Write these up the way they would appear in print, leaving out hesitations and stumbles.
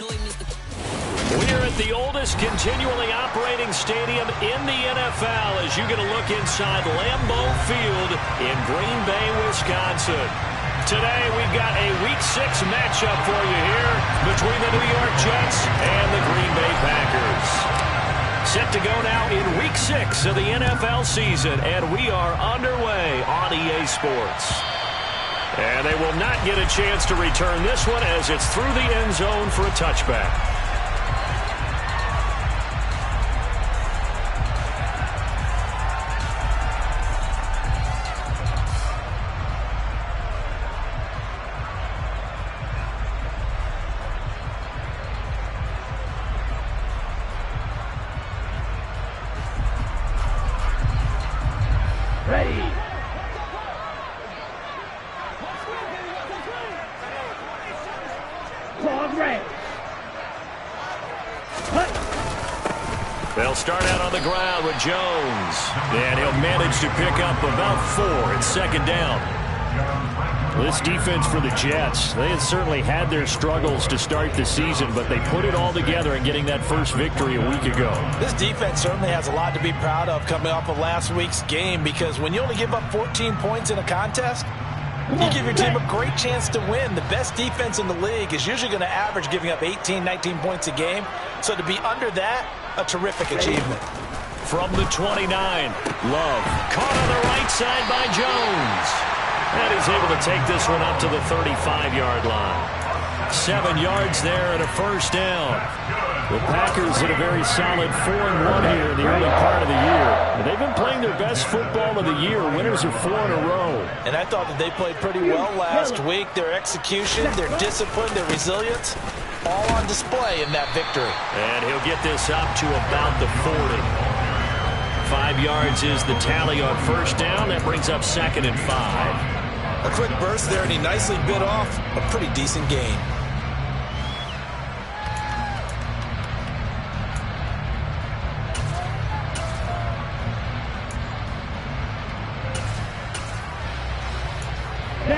We're at the oldest continually operating stadium in the NFL as you get a look inside Lambeau Field in Green Bay, Wisconsin. Today we've got a Week 6 matchup for you here between the New York Jets and the Green Bay Packers. Set to go now in Week 6 of the NFL season, and we are underway on EA Sports. And they will not get a chance to return this one as it's through the end zone for a touchback. They'll start out on the ground with Jones, and he'll manage to pick up about 4 in second down. This defense for the Jets, they had certainly had their struggles to start the season, but they put it all together in getting that first victory a week ago. This defense certainly has a lot to be proud of coming off of last week's game, because when you only give up 14 points in a contest, you give your team a great chance to win. The best defense in the league is usually going to average giving up 18, 19 points a game. So to be under that, a terrific achievement. From the 29, Love caught on the right side by Jones. And he's able to take this one up to the 35-yard line. 7 yards there and a first down. The Packers hit a very solid 4-1 here in the early part of the year. They've been playing their best football of the year. Winners of 4 in a row. And I thought that they played pretty well last week. Their execution, their discipline, their resilience, all on display in that victory. And he'll get this up to about the 40. 5 yards is the tally on first down. That brings up 2nd and 5. A quick burst there, and he nicely bit off a pretty decent gain.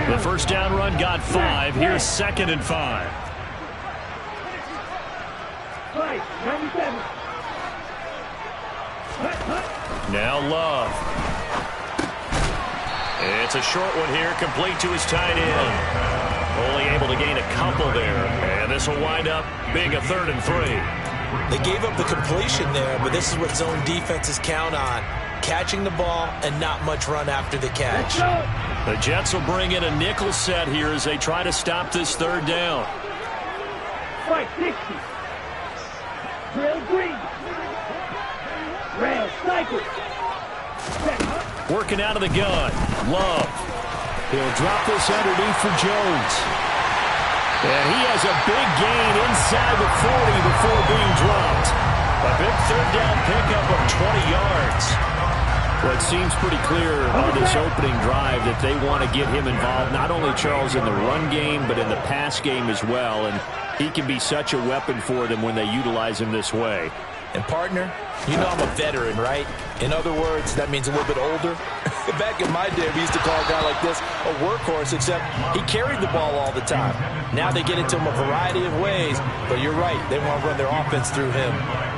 The first down run got 5. Here's 2nd and 5. Now Love. It's a short one here, complete to his tight end. Only able to gain a couple there, and this will wind up being a 3rd and 3. They gave up the completion there, but this is what zone defenses count on. Catching the ball and not much run after the catch. The Jets will bring in a nickel set here as they try to stop this 3rd down. Right, 60. Drill green. Rail, sniper. Working out of the gun. Love. He'll drop this underneath for Jones. And he has a big gain inside the 40 before being dropped. A big 3rd down pickup of 20 yards. Well, it seems pretty clear on this opening drive that they want to get him involved, not only, Charles, in the run game, but in the pass game as well. And he can be such a weapon for them when they utilize him this way. And, partner, you know I'm a veteran, right? In other words, that means a little bit older. Back in my day, we used to call a guy like this a workhorse, except he carried the ball all the time. Now they get it to him a variety of ways, but you're right, they want to run their offense through him.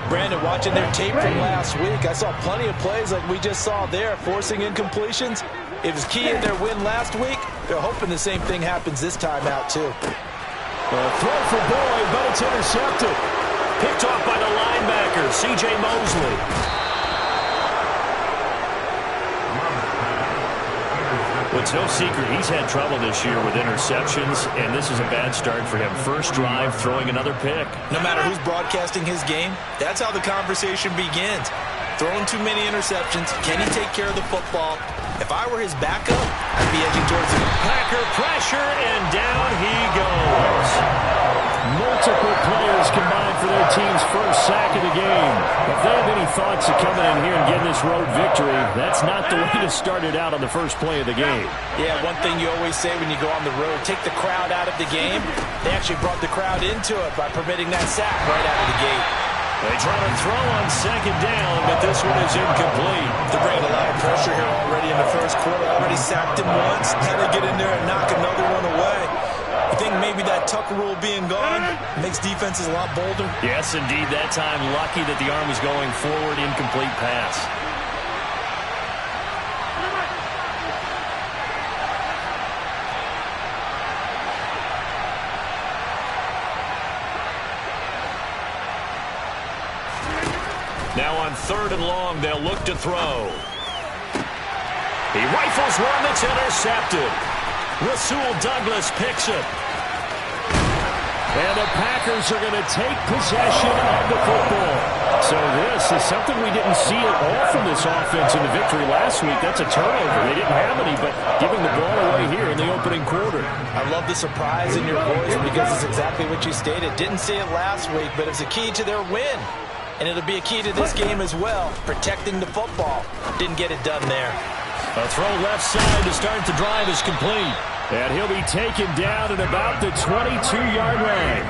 Brandon, watching their tape from last week, I saw plenty of plays like we just saw there, forcing incompletions. It was key in their win last week. They're hoping the same thing happens this time out, too. Throw for Boyd, but it's intercepted. Picked off by the linebacker, C.J. Mosley. Well, it's no secret he's had trouble this year with interceptions, and this is a bad start for him. First drive, throwing another pick. No matter who's broadcasting his game, that's how the conversation begins. Throwing too many interceptions. Can he take care of the football? If I were his backup, I'd be edging towards him. Packer pressure, and down he goes. Multiple players combined for their team's first sack of the game. If they have any thoughts of coming in here and getting this road victory, that's not the way to start it out on the first play of the game. Yeah, one thing you always say when you go on the road, take the crowd out of the game. They actually brought the crowd into it by permitting that sack right out of the gate. They try to throw on second down, but this one is incomplete. They're bringing a lot of pressure here already in the first quarter. Already sacked him once. Had to get in there and knock another one away. think maybe that Tucker rule being gone makes defenses a lot bolder? Yes, indeed. That time, lucky that the arm was going forward, incomplete pass. Now on 3rd and long, they'll look to throw. He rifles one that's intercepted. Rasul Douglas picks it. And the Packers are going to take possession of the football. So this is something we didn't see at all from this offense in the victory last week. That's a turnover. They didn't have any, but giving the ball away here in the opening quarter. I love the surprise in your voice because it's exactly what you stated. Didn't see it last week, but it's a key to their win. And it'll be a key to this game as well, protecting the football. Didn't get it done there. A throw left side to start the drive is complete. And he'll be taken down at about the 22-yard line.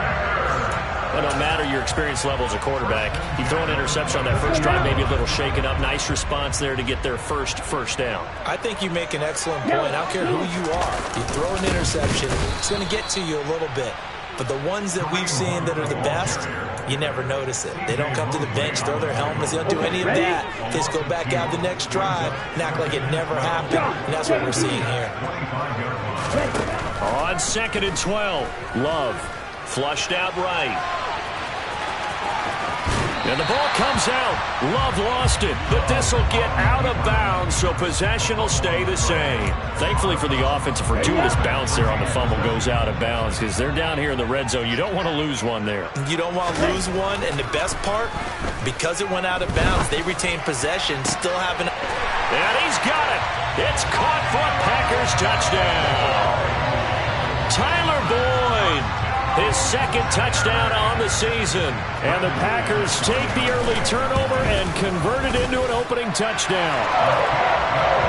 It don't matter your experience level as a quarterback. You throw an interception on that first drive, maybe a little shaken up. Nice response there to get their first down. I think you make an excellent point. I don't care who you are. You throw an interception, it's going to get to you a little bit. But the ones that we've seen that are the best, you never notice it. They don't come to the bench, throw their helmets. They don't do any of that. They just go back out the next drive and act like it never happened. And that's what we're seeing here. On 2nd and 12, Love flushed out right. And the ball comes out. Love lost it, but this will get out of bounds, so possession will stay the same. Thankfully for the offense, a fortuitous bounce there on the fumble goes out of bounds because they're down here in the red zone. You don't want to lose one there. You don't want to lose one, and the best part, because it went out of bounds, they retain possession, still having... And he's got it. It's caught for a Packers touchdown. Tyler Boyd. His 2nd touchdown on the season. And the Packers take the early turnover and convert it into an opening touchdown.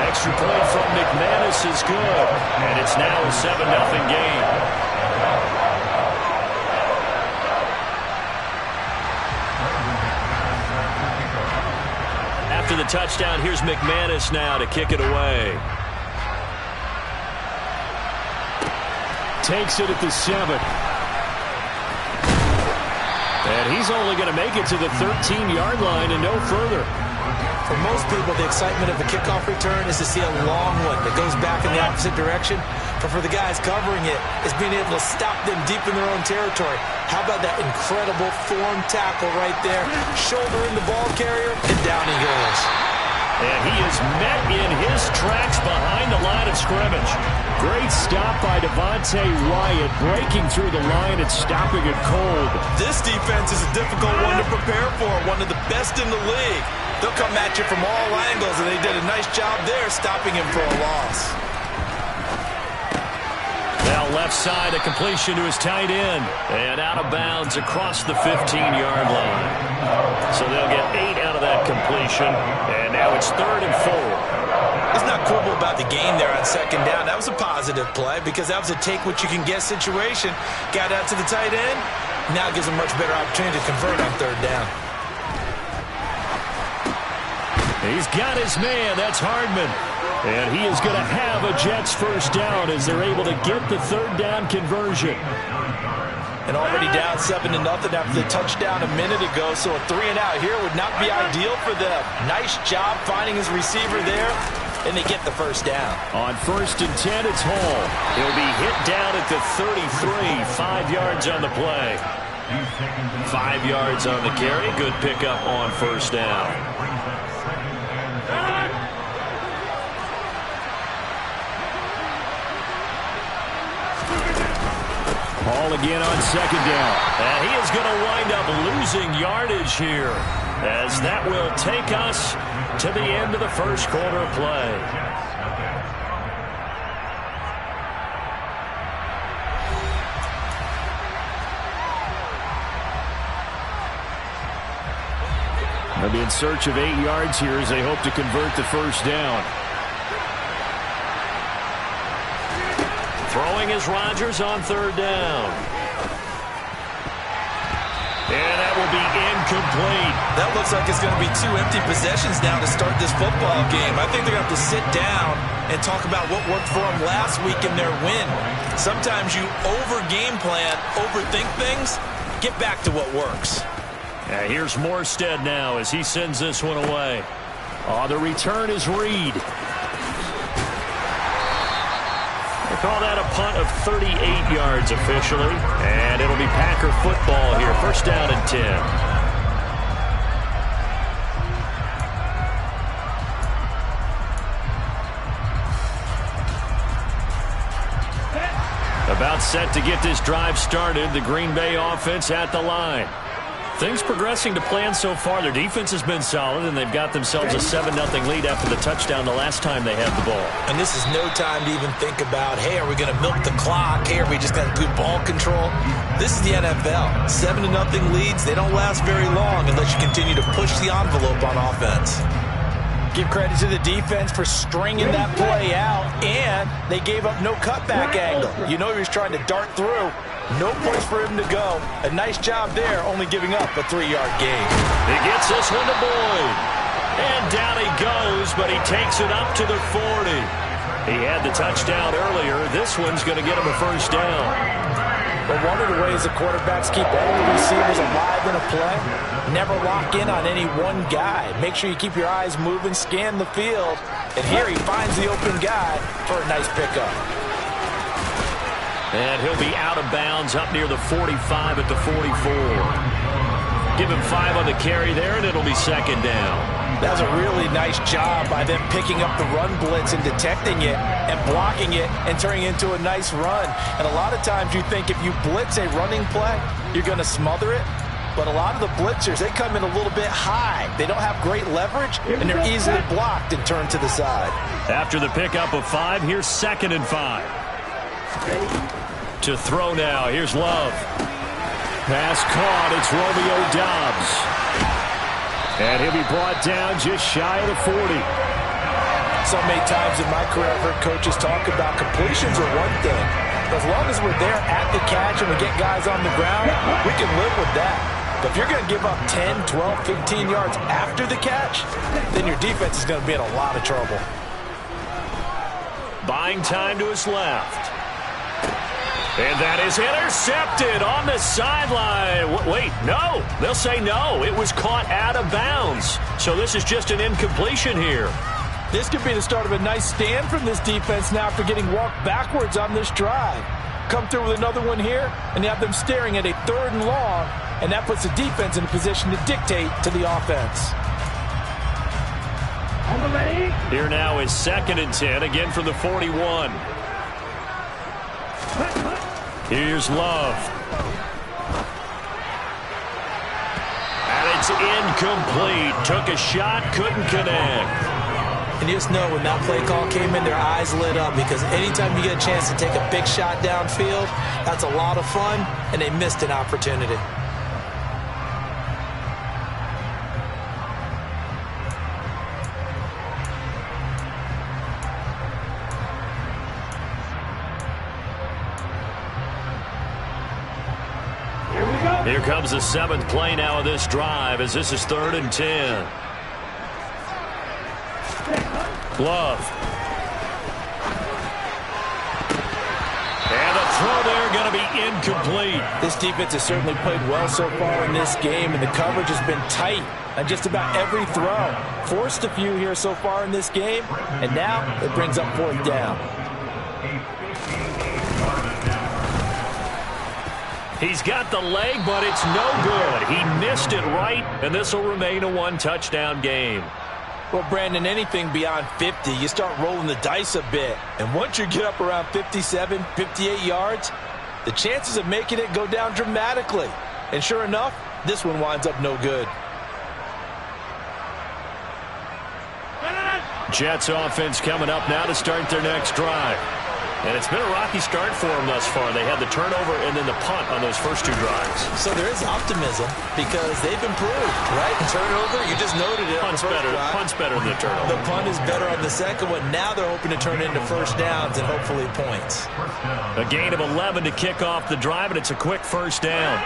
Extra point from McManus is good. And it's now a 7-0 game. After the touchdown, here's McManus now to kick it away. Takes it at the 7. And he's only going to make it to the 13-yard line and no further. For most people, the excitement of the kickoff return is to see a long one that goes back in the opposite direction. But for the guys covering it, it's being able to stop them deep in their own territory. How about that incredible form tackle right there? Shouldering the ball carrier, and down he goes. And he is met in his tracks behind the line of scrimmage. Great stop by Devontae Wyatt, breaking through the line and stopping it cold. This defense is a difficult one to prepare for, one of the best in the league. They'll come at you from all angles, and they did a nice job there stopping him for a loss. Now left side, a completion to his tight end. And out of bounds across the 15-yard line. So they'll get 8 out of that completion. And now it's 3rd and 4. It's not quibble about the game there on 2nd down. That was a positive play because that was a take-what-you-can-get situation. Got out to the tight end. Now gives a much better opportunity to convert on 3rd down. He's got his man. That's Hardman. And he is going to have a Jets first down as they're able to get the 3rd down conversion. And already down 7-0 after the touchdown a minute ago, so a 3-and-out here would not be ideal for them. Nice job finding his receiver there, and they get the first down. On 1st and 10, it's Hall. He'll be hit down at the 33, 5 yards on the play. 5 yards on the carry, good pickup on 1st down. Hall again on 2nd down. And he is going to wind up losing yardage here, as that will take us to the end of the first quarter of play. They'll be in search of 8 yards here as they hope to convert the first down. Throwing is Rodgers on 3rd down. And that will be incomplete. That looks like it's going to be 2 empty possessions now to start this football game. I think they're going to have to sit down and talk about what worked for them last week in their win. Sometimes you over-game plan, overthink things. Get back to what works. Here's Morstead now as he sends this one away. The return is Reed. They call that a punt of 38 yards officially. And it'll be Packer football here. First down and 10. About set to get this drive started. The Green Bay offense at the line. Things progressing to plan so far. Their defense has been solid, and they've got themselves a 7-0 lead after the touchdown the last time they had the ball. And this is no time to even think about, hey, are we going to milk the clock? Hey, are we just going to do ball control? This is the NFL. 7-0 leads, they don't last very long unless you continue to push the envelope on offense. Give credit to the defense for stringing that play out, and they gave up no cutback angle. You know he was trying to dart through. No place for him to go. A nice job there, only giving up a 3-yard gain. He gets this one to Boyd. And down he goes, but he takes it up to the 40. He had the touchdown earlier. This one's going to get him a first down. But one of the ways the quarterbacks keep all the receivers alive in a play, never lock in on any one guy. Make sure you keep your eyes moving, scan the field, and here he finds the open guy for a nice pickup. And he'll be out of bounds up near the 45 at the 44. Give him 5 on the carry there, and it'll be second down. That was a really nice job by them picking up the run blitz and detecting it and blocking it and turning it into a nice run. And a lot of times you think if you blitz a running play, you're going to smother it. But a lot of the blitzers, they come in a little bit high. They don't have great leverage, and they're easily blocked and turned to the side. After the pickup of 5, here's second and 5. To throw now, here's Love. Pass caught, it's Romeo Doubs. And he'll be brought down just shy of the 40. So many times in my career I've heard coaches talk about completions are one thing. But as long as we're there at the catch and we get guys on the ground, we can live with that. But if you're going to give up 10, 12, 15 yards after the catch, then your defense is going to be in a lot of trouble. Buying time to his left. And that is intercepted on the sideline. Wait, no. They'll say no. It was caught out of bounds. So this is just an incompletion here. This could be the start of a nice stand from this defense now after getting walked backwards on this drive. Come through with another one here, and you have them staring at a 3rd and long, and that puts the defense in a position to dictate to the offense. Here now is second and 10, again from the 41. Here's Love. And it's incomplete. Took a shot, couldn't connect. And you just know when that play call came in, their eyes lit up because anytime you get a chance to take a big shot downfield, that's a lot of fun, and they missed an opportunity. Here comes the 7th play now of this drive as this is 3rd and 10. Love. And the throw there going to be incomplete. This defense has certainly played well so far in this game, and the coverage has been tight on just about every throw. Forced a few here so far in this game, and now it brings up 4th down. He's got the leg, but it's no good. He missed it right, and this will remain a 1-touchdown game. Well, Brandon, anything beyond 50, you start rolling the dice a bit. And once you get up around 57, 58 yards, the chances of making it go down dramatically. And sure enough, this one winds up no good. Jets offense coming up now to start their next drive. And it's been a rocky start for them thus far. They had the turnover and then the punt on those first 2 drives. So there is optimism because they've improved, right? Turnover, you just noted it. Punt's better than the turnover. The punt is better on the second one. Now they're hoping to turn into first downs and hopefully points. A gain of 11 to kick off the drive, and it's a quick first down.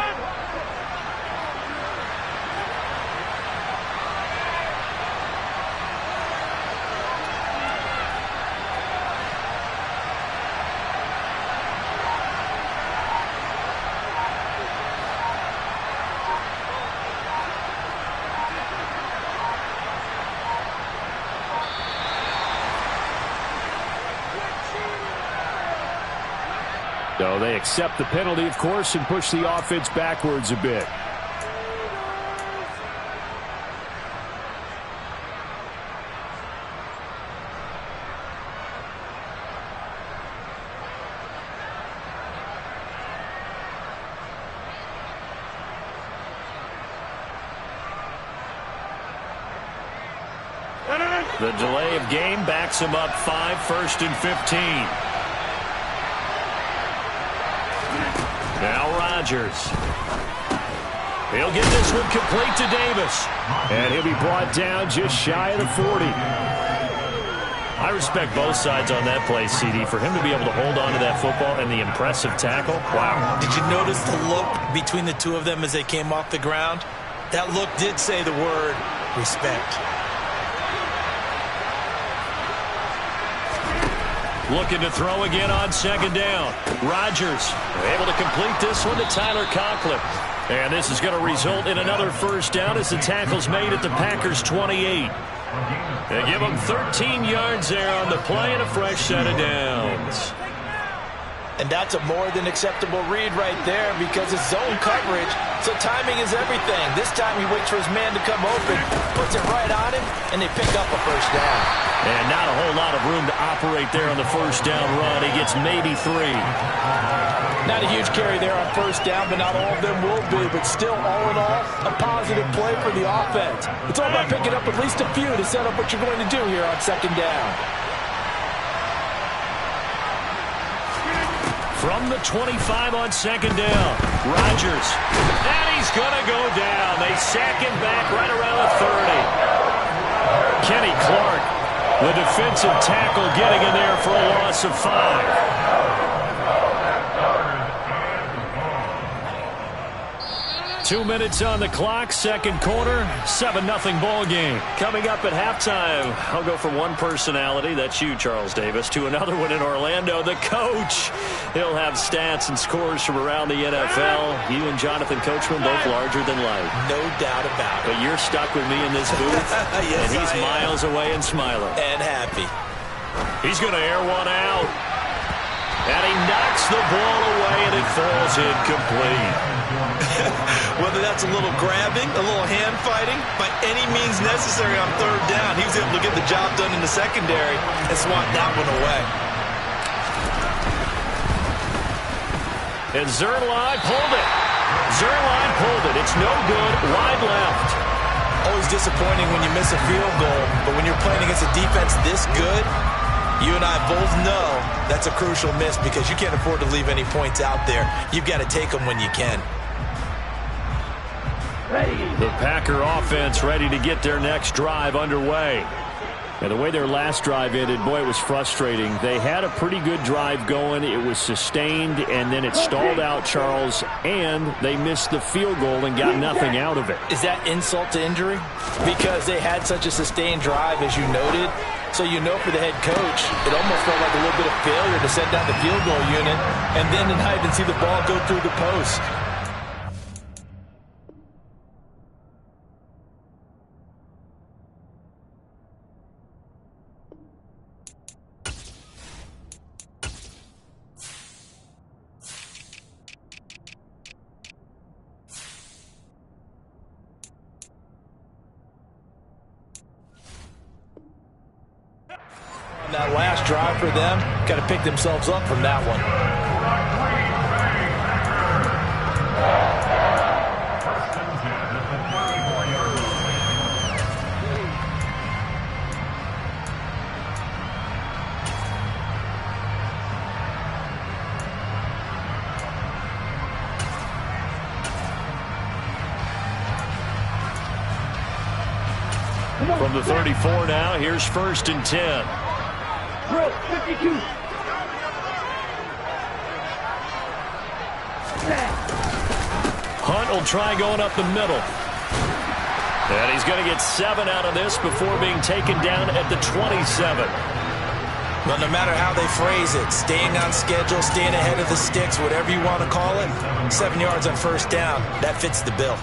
So they accept the penalty, of course, and push the offense backwards a bit. The delay of game backs him up 5, 1st and 15. Now Rodgers. He'll get this one complete to Davis. And he'll be brought down just shy of the 40. I respect both sides on that play, CD. For him to be able to hold on to that football and the impressive tackle, wow. Did you notice the look between the two of them as they came off the ground? That look did say the word respect. Looking to throw again on 2nd down. Rodgers able to complete this one to Tyler Conklin. And this is going to result in another 1st down as the tackle's made at the Packers' 28. They give him 13 yards there on the play and a fresh set of downs. And that's a more than acceptable read right there because it's zone coverage, so timing is everything. This time he waits for his man to come open, puts it right on him, and they pick up a 1st down. And not a whole lot of room to operate there on the 1st down run. He gets maybe 3. Not a huge carry there on 1st down, but not all of them will be. But still, all in all, a positive play for the offense. It's all about picking up at least a few to set up what you're going to do here on 2nd down. From the 25 on 2nd down, Rodgers. And he's going to go down. They sack him back right around the 30. Kenny Clark, the defensive tackle, getting in there for a loss of 5. 2 minutes on the clock, 2nd quarter, 7-0 ball game. Coming up at halftime, I'll go from one personality, that's you, Charles Davis, to another one in Orlando, the coach. He'll have stats and scores from around the NFL. You and Jonathan Coachman both larger than life. No doubt about it. But you're stuck with me in this booth, yes, and he's miles away and smiling. And happy. He's going to air one out. And he knocks the ball away, and it falls incomplete. Whether that's a little grabbing, a little hand fighting, by any means necessary on 3rd down, he was able to get the job done in the secondary and swat that one away. And Zuerlein pulled it. Zuerlein pulled it. It's no good. Wide left. Always disappointing when you miss a field goal, but when you're playing against a defense this good, you and I both know that's a crucial miss because you can't afford to leave any points out there. You've got to take them when you can. The Packer offense ready to get their next drive underway. And the way their last drive ended, boy, it was frustrating. They had a pretty good drive going. It was sustained, and then it stalled out, Charles, and they missed the field goal and got nothing out of it. Is that insult to injury? Because they had such a sustained drive, as you noted. So you know for the head coach, it almost felt like a little bit of failure to set down the field goal unit and then deny and see the ball go through the post. That last drive for them, got to pick themselves up from that one. From the 34 now, here's 1st and 10. 52. Hunt will try going up the middle. And he's going to get 7 out of this before being taken down at the 27. But no matter how they phrase it, staying on schedule, staying ahead of the sticks, whatever you want to call it, 7 yards on 1st down, that fits the bill.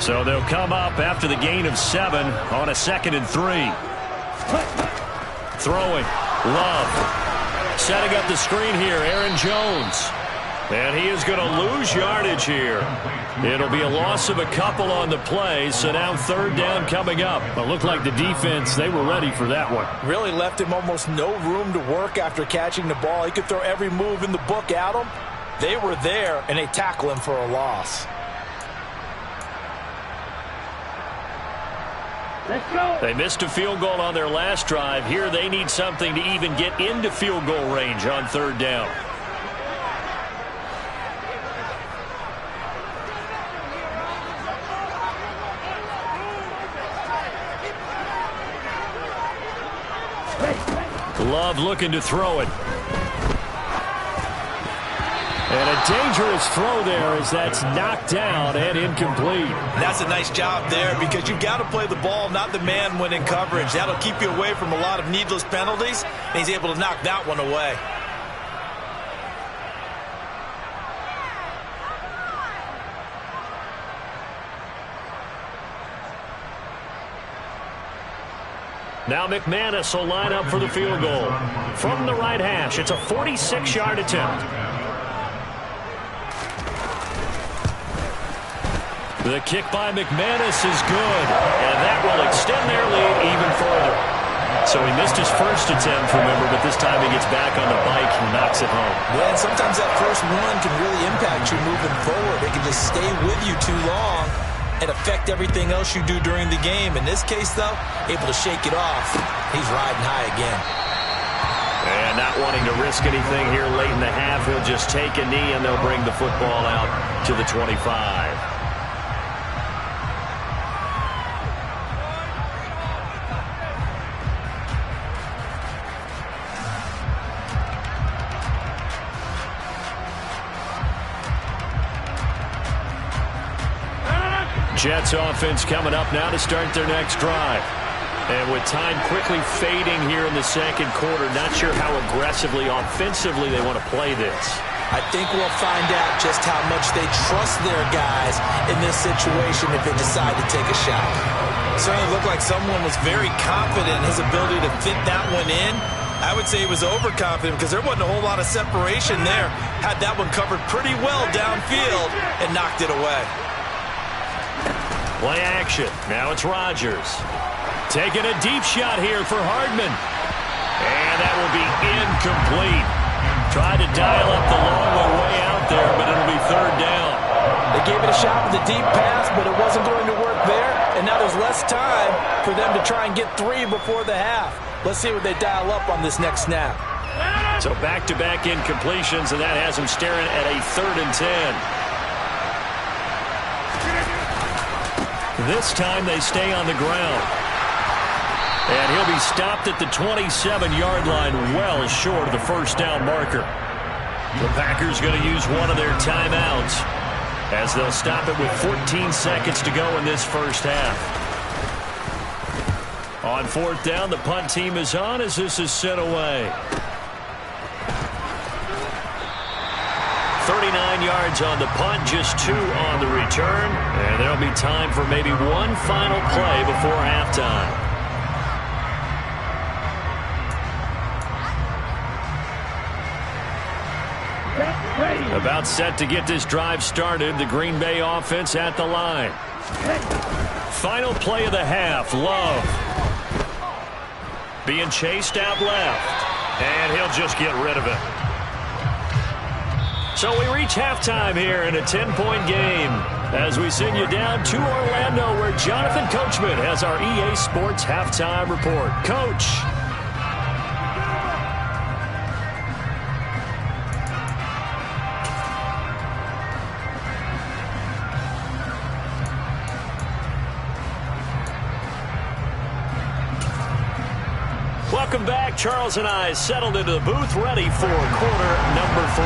So they'll come up after the gain of 7 on a 2nd and 3. Throwing. Love. Setting up the screen here, Aaron Jones. And he is going to lose yardage here. It'll be a loss of a couple on the play, so now 3rd down coming up. It looked like the defense, they were ready for that one. Really left him almost no room to work after catching the ball. He could throw every move in the book at him. They were there, and they tackle him for a loss. Let's go. They missed a field goal on their last drive. Here they need something to even get into field goal range on 3rd down. Love looking to throw it. And a dangerous throw there as that's knocked down and incomplete. That's a nice job there because you've got to play the ball, not the man when in coverage. That'll keep you away from a lot of needless penalties, and he's able to knock that one away. Now McManus will line up for the field goal. From the right hash, it's a 46-yard attempt. The kick by McManus is good, and that will extend their lead even further. So he missed his first attempt, remember, but this time he gets back on the bike and knocks it home. Yeah, and sometimes that first one can really impact you moving forward. It can just stay with you too long and affect everything else you do during the game. In this case, though, able to shake it off. He's riding high again. And not wanting to risk anything here late in the half, he'll just take a knee and they'll bring the football out to the 25. Jets offense coming up now to start their next drive. And with time quickly fading here in the 2nd quarter, not sure how aggressively, offensively they want to play this. I think we'll find out just how much they trust their guys in this situation if they decide to take a shot. It certainly looked like someone was very confident in his ability to fit that one in. I would say he was overconfident because there wasn't a whole lot of separation there. Had that one covered pretty well downfield and knocked it away. Play action. Now it's Rodgers. Taking a deep shot here for Hardman. And that will be incomplete. Tried to dial up the long one way out there, but it'll be 3rd down. They gave it a shot with a deep pass, but it wasn't going to work there. And now there's less time for them to try and get 3 before the half. Let's see what they dial up on this next snap. So back-to-back incompletions, and that has them staring at a 3rd and 10. This time they stay on the ground. And he'll be stopped at the 27-yard line, well short of the 1st down marker. The Packers going to use one of their timeouts as they'll stop it with 14 seconds to go in this first half. On 4th down, the punt team is on as this is sent away. 39 yards on the punt, just 2 on the return. And there'll be time for maybe one final play before halftime. About set to get this drive started. The Green Bay offense at the line. Final play of the half. Love being chased out left. And he'll just get rid of it. So we reach halftime here in a 10-point game as we send you down to Orlando where Jonathan Coachman has our EA Sports halftime report. Coach. Welcome back. Charles and I settled into the booth ready for quarter number 3.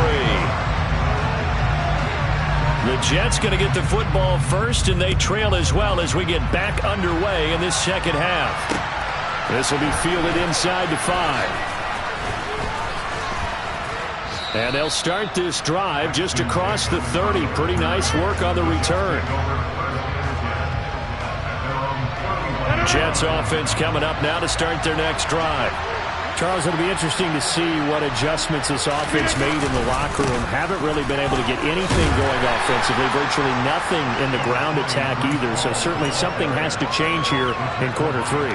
The Jets going to get the football first, and they trail as well as we get back underway in this second half. This will be fielded inside the 5. And they'll start this drive just across the 30. Pretty nice work on the return. Jets offense coming up now to start their next drive. Charles, it'll be interesting to see what adjustments this offense made in the locker room. Haven't really been able to get anything going offensively, virtually nothing in the ground attack either. So certainly something has to change here in quarter 3.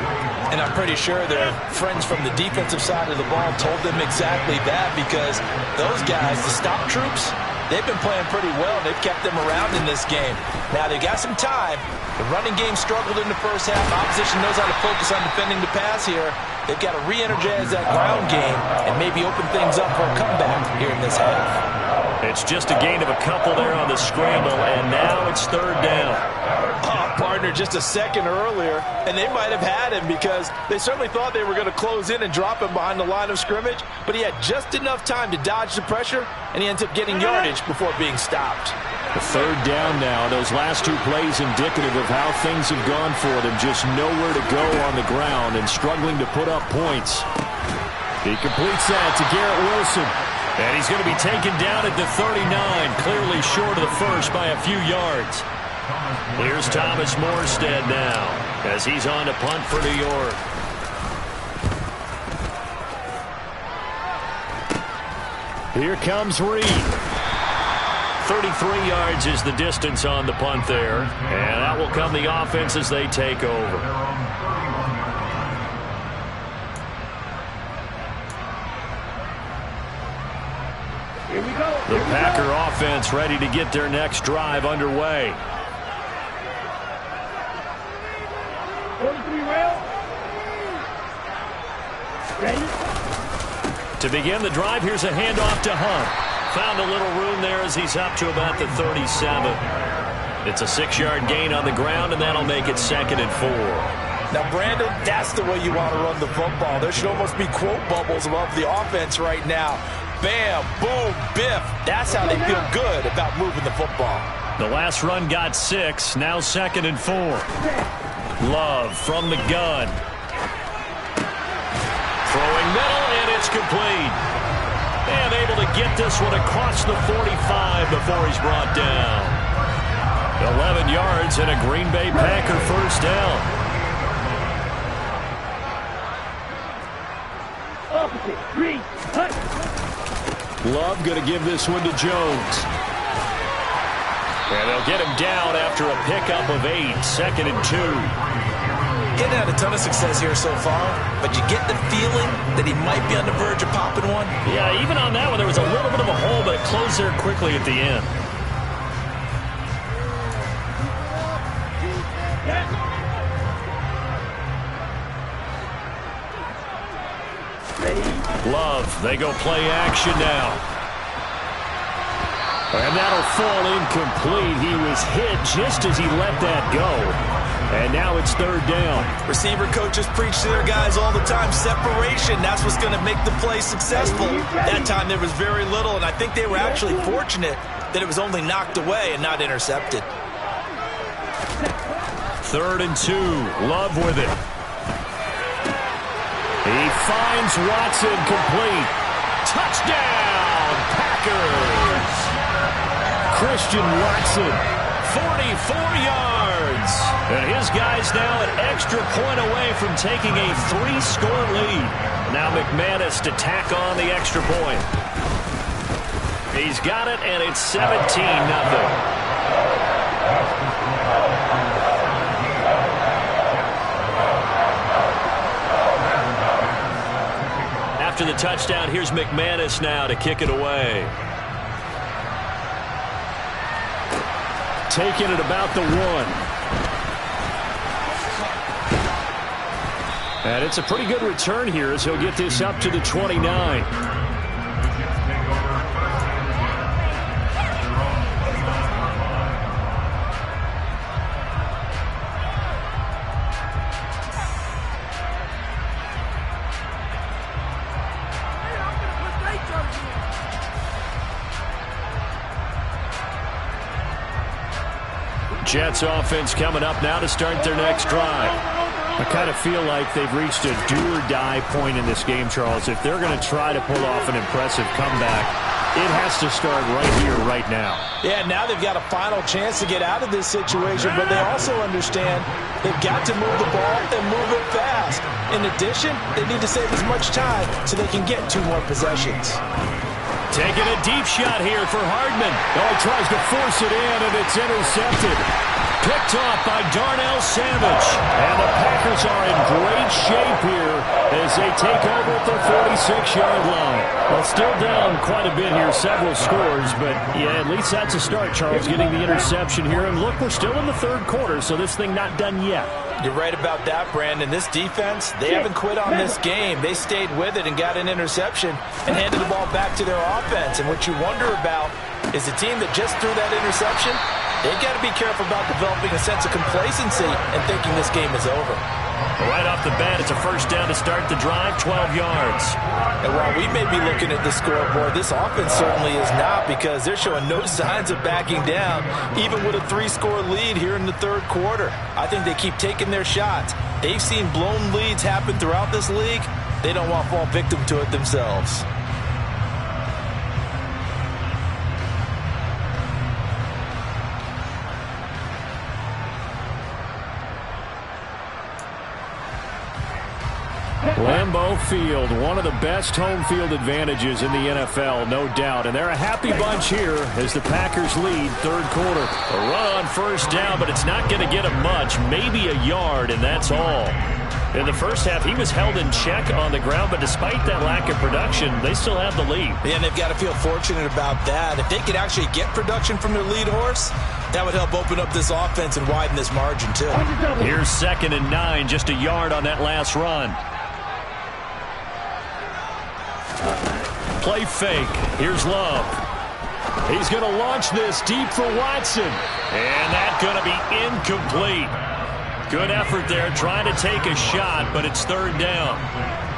And I'm pretty sure their friends from the defensive side of the ball told them exactly that, because those guys, the stop troops, they've been playing pretty well. They've kept them around in this game. Now, they got some time. The running game struggled in the first half. Opposition knows how to focus on defending the pass here. They've got to re-energize that ground game and maybe open things up for a comeback here in this half. It's just a gain of a couple there on the scramble, and now it's 3rd down. Oh, partner, just a second earlier, and they might have had him, because they certainly thought they were going to close in and drop him behind the line of scrimmage, but he had just enough time to dodge the pressure, and he ends up getting yardage before being stopped. The 3rd down now. Those last 2 plays indicative of how things have gone for them. Just nowhere to go on the ground and struggling to put up points. He completes that to Garrett Wilson. And he's going to be taken down at the 39, clearly short of the first by a few yards. Here's Thomas Morstead now as he's on to punt for New York. Here comes Reed. 33 yards is the distance on the punt there. And that will come the offense as they take over. Here we go. The Packer offense ready to get their next drive underway. 43 rail. Ready? To begin the drive, here's a handoff to Hunt. Found a little room there as he's up to about the 37. It's a 6-yard gain on the ground, and that'll make it 2nd and 4. Now, Brandon, that's the way you want to run the football. There should almost be quote bubbles above the offense right now. Bam, boom, biff. That's how they feel good about moving the football. The last run got 6, now 2nd and 4. Love from the gun. Throwing middle, and it's complete. And able to get this one across the 45 before he's brought down. 11 yards and a Green Bay Packer first down. Opposite. 3. Hut. Love going to give this one to Jones. And they'll get him down after a pickup of 8, 2nd and 2. Getting had a ton of success here so far, but you get the feeling that he might be on the verge of popping one. Yeah, even on that one, there was a little bit of a hole, but it closed there quickly at the end. Love, they go play action now. And that'll fall incomplete. He was hit just as he let that go. And now it's 3rd down. Receiver coaches preach to their guys all the time. Separation, that's what's going to make the play successful. That time there was very little, and I think they were actually fortunate that it was only knocked away and not intercepted. 3rd and 2. Love with it. He finds Watson complete. Touchdown, Packers. Christian Watson, 44 yards. And his guys now an extra point away from taking a 3-score lead. Now McManus to tack on the extra point. He's got it, and it's 17-0. After the touchdown, here's McManus now to kick it away. Taking it about the 1. And it's a pretty good return here as he'll get this up to the 29. Jets offense coming up now to start their next drive. I kind of feel like they've reached a do-or-die point in this game, Charles. If they're going to try to pull off an impressive comeback, It has to start right here, right now. Yeah, now they've got a final chance to get out of this situation, but they also understand they've got to move the ball and move it fast. In addition, they need to save as much time so they can get 2 more possessions. Taking a deep shot here for Hardman. Oh, he tries to force it in, and it's intercepted. Picked off by Darnell Savage. And the Packers are in great shape here as they take over at their 46-yard line. Well, still down quite a bit here, several scores, but yeah, at least that's a start, Charles, getting the interception here. And look, we're still in the third quarter, so this thing not done yet. You're right about that, Brandon. This defense, they haven't quit on this game. They stayed with it and got an interception and handed the ball back to their offense. And what you wonder about is the team that just threw that interception, they've got to be careful about developing a sense of complacency and thinking this game is over. Right off the bat, it's a first down to start the drive, 12 yards. And while we may be looking at the scoreboard, this offense certainly is not, because they're showing no signs of backing down, even with a 3-score lead here in the third quarter. I think they keep taking their shots. They've seen blown leads happen throughout this league. They don't want to fall victim to it themselves. Lambeau Field, one of the best home field advantages in the NFL, no doubt. And they're a happy bunch here as the Packers lead third quarter. A run on first down, but it's not going to get him much, maybe a yard, and that's all. In the first half, he was held in check on the ground, but despite that lack of production, they still have the lead. Yeah, and they've got to feel fortunate about that. If they could actually get production from their lead horse, that would help open up this offense and widen this margin, too. Here's 2nd and 9, just a yard on that last run. Play fake. Here's Love. He's going to launch this deep for Watson. And that's going to be incomplete. Good effort there trying to take a shot, but it's third down.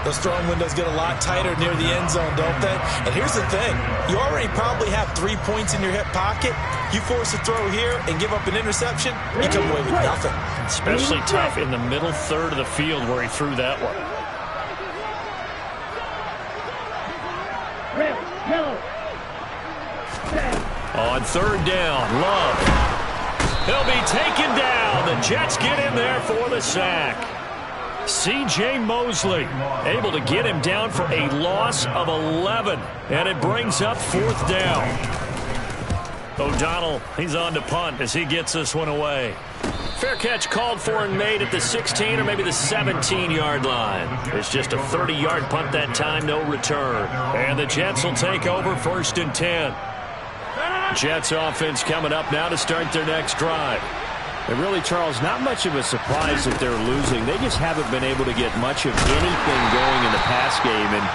Those throwing windows get a lot tighter near the end zone, don't they? And here's the thing. You already probably have 3 points in your hip pocket. You force a throw here and give up an interception, you come away with nothing. Especially tough in the middle third of the field where he threw that one. On third down, Love. He'll be taken down. The Jets get in there for the sack. C.J. Mosley able to get him down for a loss of 11. And it brings up 4th down. O'Donnell, he's on to punt as he gets this one away. Fair catch called for and made at the 16 or maybe the 17-yard line. It's just a 30-yard punt that time, no return. And the Jets will take over 1st and 10. Jets offense coming up now to start their next drive. And really, Charles, not much of a surprise that they're losing. They just haven't been able to get much of anything going in the pass game. And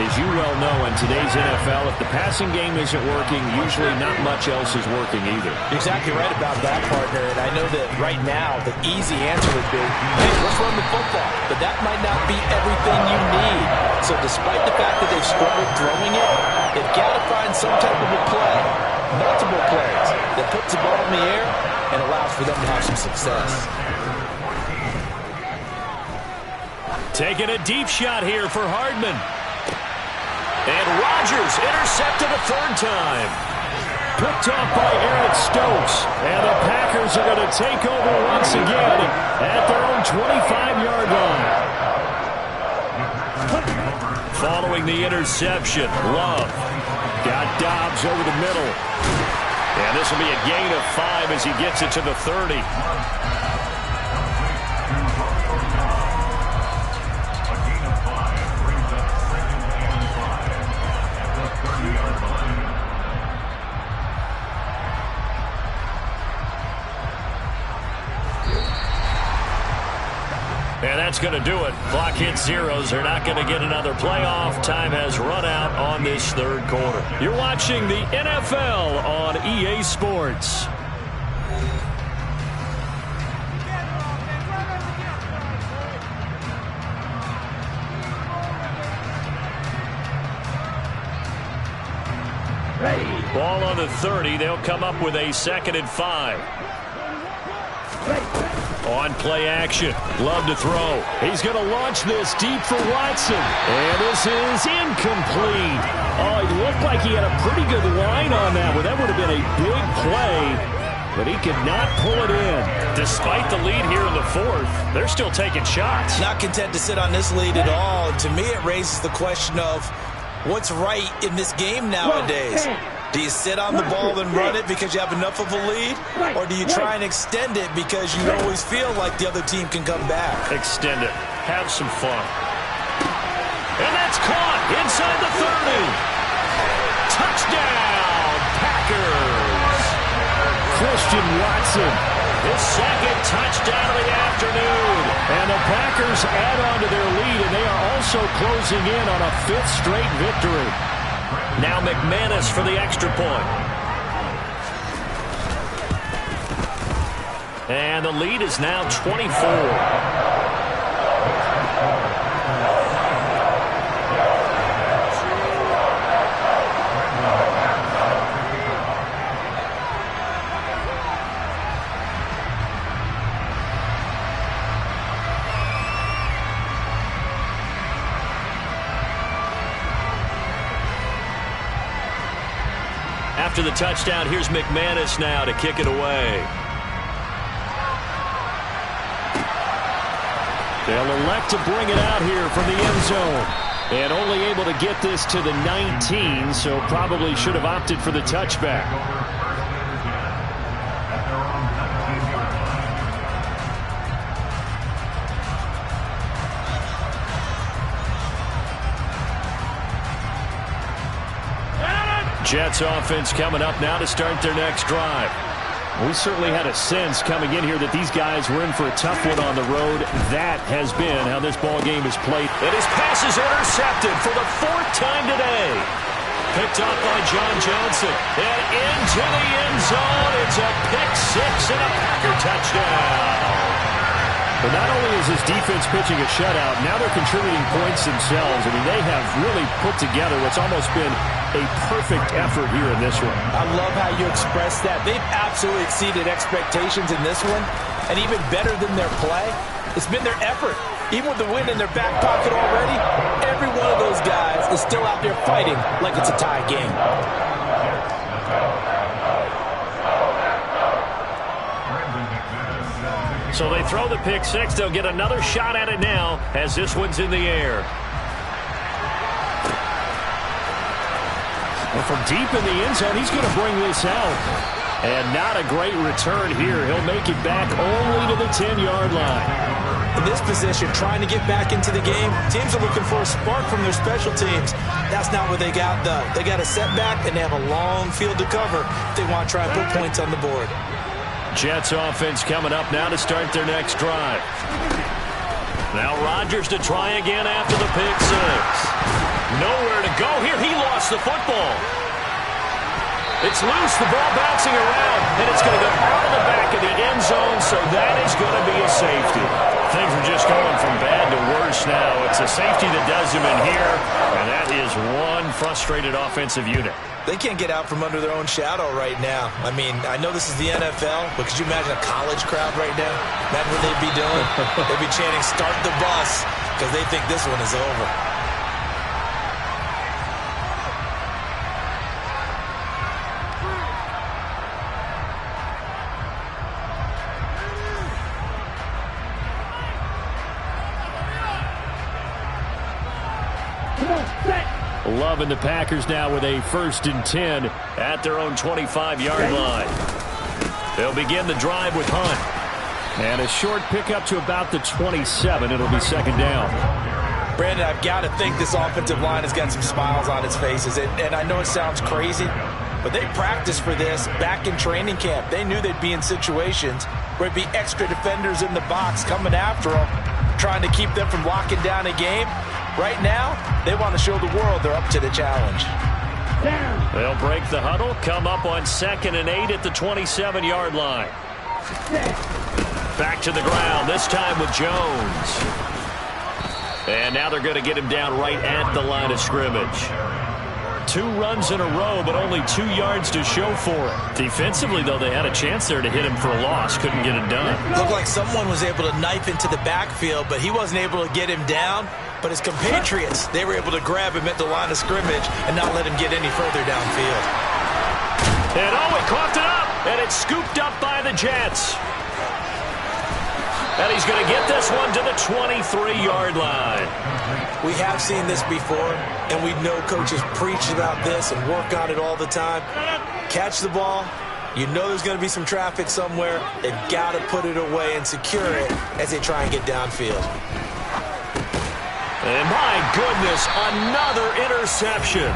as you well know, in today's NFL, if the passing game isn't working, usually not much else is working either. You're exactly right about that, partner. And I know that right now the easy answer would be, hey, let's run the football. But that might not be everything you need. So despite the fact that they've struggled throwing it, they've got to find some type of a play, multiple plays, that puts the ball in the air and allows for them to have some success. Taking a deep shot here for Hardman. And Rodgers intercepted a 3rd time. Picked off by Eric Stokes. And the Packers are going to take over once again at their own 25-yard line. Following the interception, Love got Dobbs over the middle. And this will be a gain of 5 as he gets it to the 30. And that's going to do it. Clock hits zeros. They're not going to get another playoff. Time has run out on this third quarter. You're watching the NFL on EA Sports. Ball on the 30. They'll come up with a 2nd and 5. On play action. Love to throw. He's going to launch this deep for Watson. And this is incomplete. Oh, it looked like he had a pretty good line on that one. That would have been a big play. But he could not pull it in. Despite the lead here in the fourth, they're still taking shots. Not content to sit on this lead at all. And to me, it raises the question of what's right in this game nowadays. Do you sit on the ball and run it because you have enough of a lead? Or do you try and extend it because you always feel like the other team can come back? Extend it. Have some fun. And that's caught inside the 30. Touchdown, Packers. Christian Watson, his second touchdown of the afternoon. And the Packers add on to their lead, and they are also closing in on a fifth straight victory. Now McManus for the extra point. And the lead is now 24. After the touchdown, here's McManus now to kick it away. They'll elect to bring it out here from the end zone. And only able to get this to the 19, so probably should have opted for the touchback. Jets offense coming up now to start their next drive. We certainly had a sense coming in here that these guys were in for a tough one on the road. That has been how this ball game is played. And his pass is intercepted for the fourth time today. Picked up by John Johnson. And into the end zone. It's a pick six and a Packer touchdown. But not only is his defense pitching a shutout, now they're contributing points themselves. I mean, they have really put together what's almost been a perfect effort here in this one. I love how you express that. They've absolutely exceeded expectations in this one. And even better than their play, it's been their effort. Even with the win in their back pocket already, every one of those guys is still out there fighting like it's a tie game. So they throw the pick six. They'll get another shot at it now as this one's in the air. Well, from deep in the end zone, he's going to bring this out. And not a great return here. He'll make it back only to the 10-yard line. In this position, trying to get back into the game, teams are looking for a spark from their special teams. That's not what they got, though. They got a setback, and they have a long field to cover if they want to try and put points on the board. Jets offense coming up now to start their next drive. Now Rodgers to try again after the pick six. Nowhere to go here. He lost the football. It's loose. The ball bouncing around, and it's going to go out of the back of the end zone, so that is going to be a safety. Things are just going from bad to worse now. It's a safety that does him in here, and that is one frustrated offensive unit. They can't get out from under their own shadow right now. I mean, I know this is the NFL, but could you imagine a college crowd right now? Imagine what they'd be doing. They'd be chanting, "Start the bus," because they think this one is over. Loving the Packers now with a 1st and 10 at their own 25-yard line. They'll begin the drive with Hunt. And a short pickup to about the 27. It'll be second down. Brandon, I've got to think this offensive line has got some smiles on its faces. And I know it sounds crazy, but they practiced for this back in training camp. They knew they'd be in situations where it'd be extra defenders in the box coming after them, trying to keep them from locking down a game. Right now, they want to show the world they're up to the challenge. They'll break the huddle, come up on 2nd and 8 at the 27-yard line. Back to the ground, this time with Jones. And now they're going to get him down right at the line of scrimmage. 2 runs in a row, but only 2 yards to show for it. Defensively, though, they had a chance there to hit him for a loss. Couldn't get it done. Looked like someone was able to knife into the backfield, but he wasn't able to get him down. But his compatriots, they were able to grab him at the line of scrimmage and not let him get any further downfield. And he coughed it up, and it's scooped up by the Jets. And he's going to get this one to the 23-yard line. We have seen this before, and we know coaches preach about this and work on it all the time. Catch the ball. You know there's going to be some traffic somewhere. They've got to put it away and secure it as they try and get downfield. And my goodness, another interception.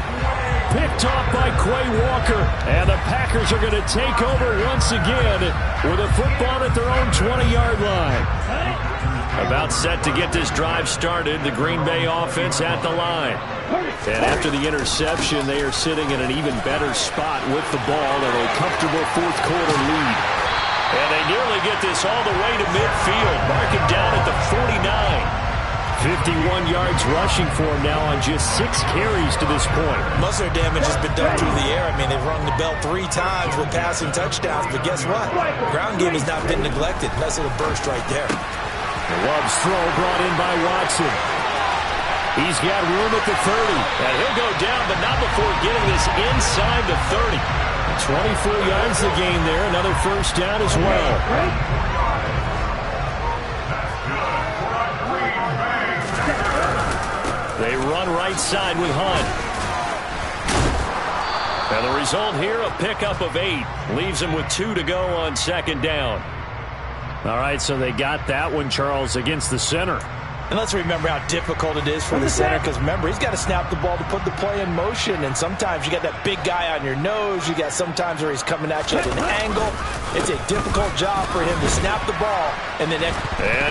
Picked off by Quay Walker. And the Packers are going to take over once again with a football at their own 20-yard line. About set to get this drive started, the Green Bay offense at the line. And after the interception, they are sitting in an even better spot with the ball and a comfortable fourth-quarter lead. And they nearly get this all the way to midfield. Mark it down at the 49. 51 yards rushing for him now on just 6 carries to this point. Most of their damage has been done through the air. I mean, they've rung the bell 3 times with passing touchdowns, but guess what? Ground game has not been neglected. Nice little burst right there. Love's throw brought in by Watson. He's got room at the 30. And he'll go down, but not before getting this inside the 30. 24 yards the gain there. Another first down as well. They run right side with Hunt. And the result here, a pickup of 8. Leaves him with 2 to go on second down. All right, so they got that one, Charles, against the center. And let's remember how difficult it is for the center, because remember, he's got to snap the ball to put the play in motion, and sometimes you got that big guy on your nose. You got sometimes where he's coming at you at an angle. It's a difficult job for him to snap the ball. And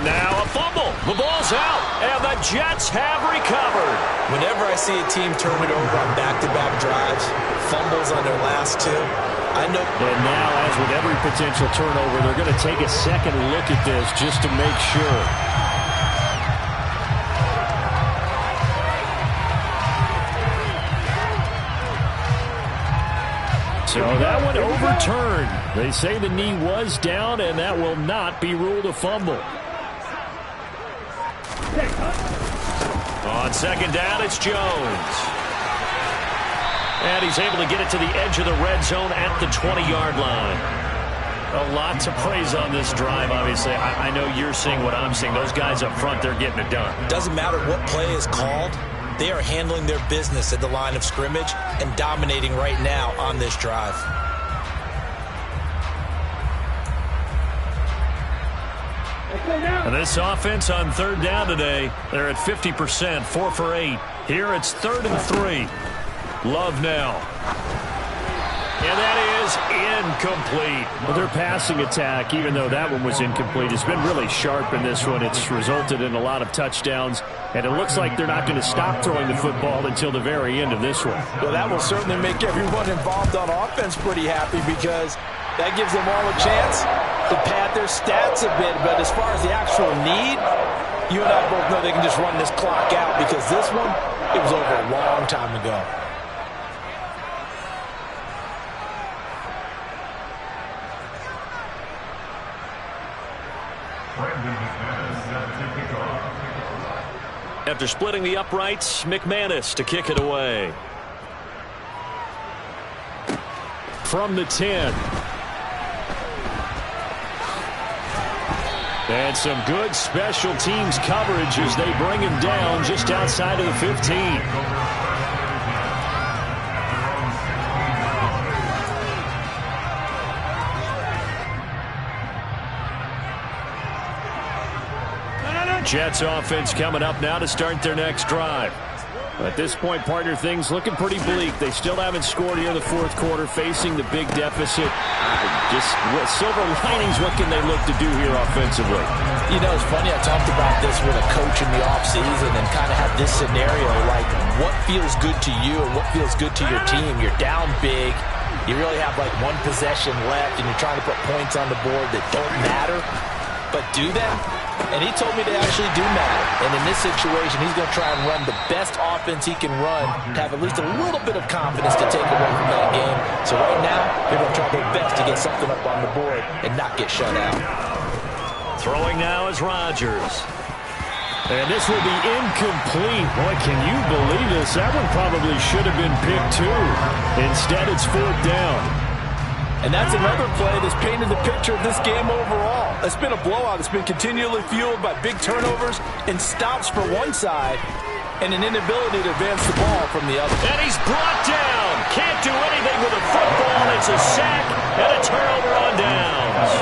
now a fumble. The ball's out, and the Jets have recovered. Whenever I see a team turn it over on back-to-back drives, fumbles on their last 2, I know. And now, as with every potential turnover, they're going to take a second look at this just to make sure. So that one overturned. They say the knee was down, and that will not be ruled a fumble. On second down, it's Jones. And he's able to get it to the edge of the red zone at the 20-yard line. A lot to praise on this drive, obviously. I know you're seeing what I'm seeing. Those guys up front, they're getting it done. Doesn't matter what play is called. They are handling their business at the line of scrimmage and dominating right now on this drive. And this offense on third down today, they're at 50%, 4 for 8. Here it's 3rd and 3. Love now. And that is incomplete. Well, their passing attack, even though that one was incomplete, has been really sharp in this one. It's resulted in a lot of touchdowns, and it looks like they're not going to stop throwing the football until the very end of this one. Well, that will certainly make everyone involved on offense pretty happy, because that gives them all a chance to pad their stats a bit. But as far as the actual need, you and I both know they can just run this clock out, because this one, it was over a long time ago. After splitting the uprights, McManus to kick it away. From the 10. And some good special teams coverage as they bring him down just outside of the 15. Jets offense coming up now to start their next drive. At this point, partner, things looking pretty bleak. They still haven't scored here in the fourth quarter, facing the big deficit. Silver linings, what can they look to do here offensively? You know, it's funny, I talked about this with a coach in the offseason and kind of had this scenario, like what feels good to you and what feels good to your team. You're down big. You really have like one possession left, and you're trying to put points on the board that don't matter. But do that? And he told me they actually do matter. And in this situation, he's going to try and run the best offense he can run to have at least a little bit of confidence to take away from that game. So right now, they're going to try their best to get something up on the board and not get shut out. Throwing now is Rodgers. And this will be incomplete. Boy, can you believe this? That one probably should have been picked too. Instead, it's 4th down. And that's another play that's painted the picture of this game overall. It's been a blowout. It's been continually fueled by big turnovers and stops for one side and an inability to advance the ball from the other. And he's brought down. Can't do anything with a football. It's a sack and a turnover on downs.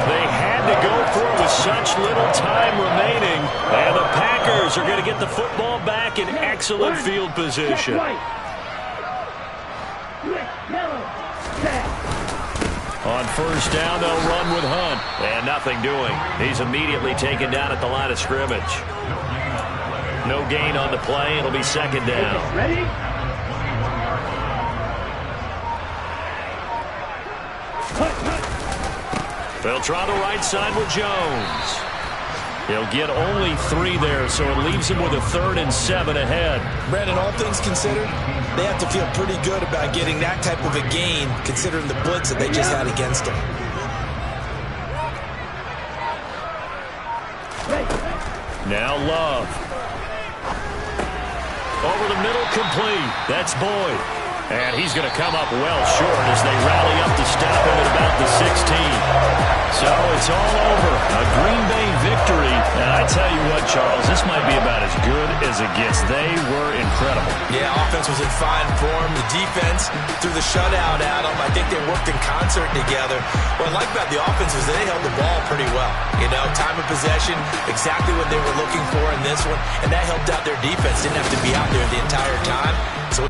They had to go for it with such little time remaining. And the Packers are going to get the football back in excellent field position. On 1st down, they'll run with Hunt. And nothing doing. He's immediately taken down at the line of scrimmage. No gain on the play. It'll be 2nd down. Ready? They'll try the right side with Jones. He'll get only 3 there, so it leaves him with a 3rd and 7 ahead. Brandon, all things considered, they have to feel pretty good about getting that type of a gain, considering the blitz that they just had against them. Now Love. Over the middle, complete. That's Boyd. And he's going to come up well short as they rally up to stop him at about the 16. So it's all over. A Green Bay victory. And I tell you what, Charles, this might be about as good as it gets. They were incredible. Yeah, offense was in fine form. The defense threw the shutout at them. I think they worked in concert together. What I like about the offense was they held the ball pretty well. You know, time of possession, exactly what they were looking for in this one. And that helped out their defense. Didn't have to be out there the entire time. So